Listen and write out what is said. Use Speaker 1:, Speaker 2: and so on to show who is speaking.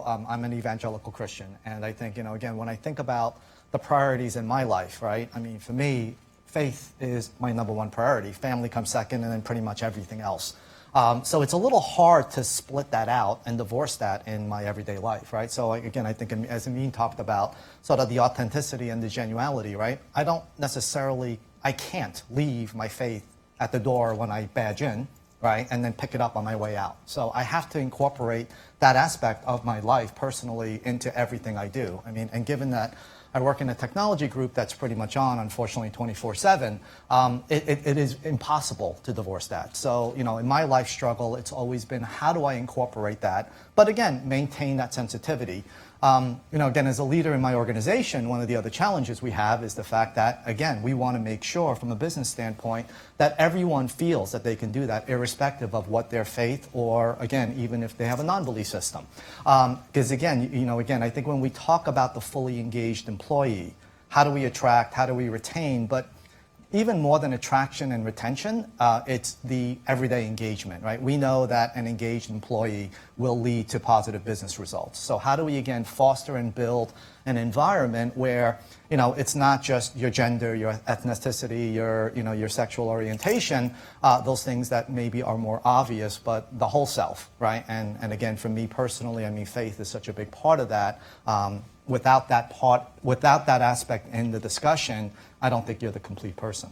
Speaker 1: I'm an evangelical Christian, and I think, again, when I think about the priorities in my life, right? I mean, for me, faith is my number one priority. Family comes second, and then pretty much everything else. So it's a little hard to split that out and divorce that in my everyday life, right? So again, I think as Amin talked about sort of the authenticity and the genuality, right? I can't leave my faith at the door when I badge in, right? And then pick it up on my way out. So I have to incorporate that aspect of my life personally into everything I do. I mean, and given that I work in a technology group that's pretty much on, unfortunately, 24/7. It is impossible to divorce that. So, in my life struggle, it's always been how do I incorporate that? But again, maintain that sensitivity. Again, as a leader in my organization, one of the other challenges we have is the fact that, again, we want to make sure from a business standpoint that everyone feels that they can do that irrespective of what their faith or, again, even if they have a non-belief system. Because again, I think when we talk about the fully engaged employee, how do we attract, how do we retain, but even more than attraction and retention, it's the everyday engagement, right? We know that an engaged employee will lead to positive business results. So how do we, again, foster and build an environment where, it's not just your gender, your ethnicity, your sexual orientation, those things that maybe are more obvious, but the whole self, right? And again, for me personally, I mean, faith is such a big part of that. Without that aspect in the discussion, I don't think you're the complete person.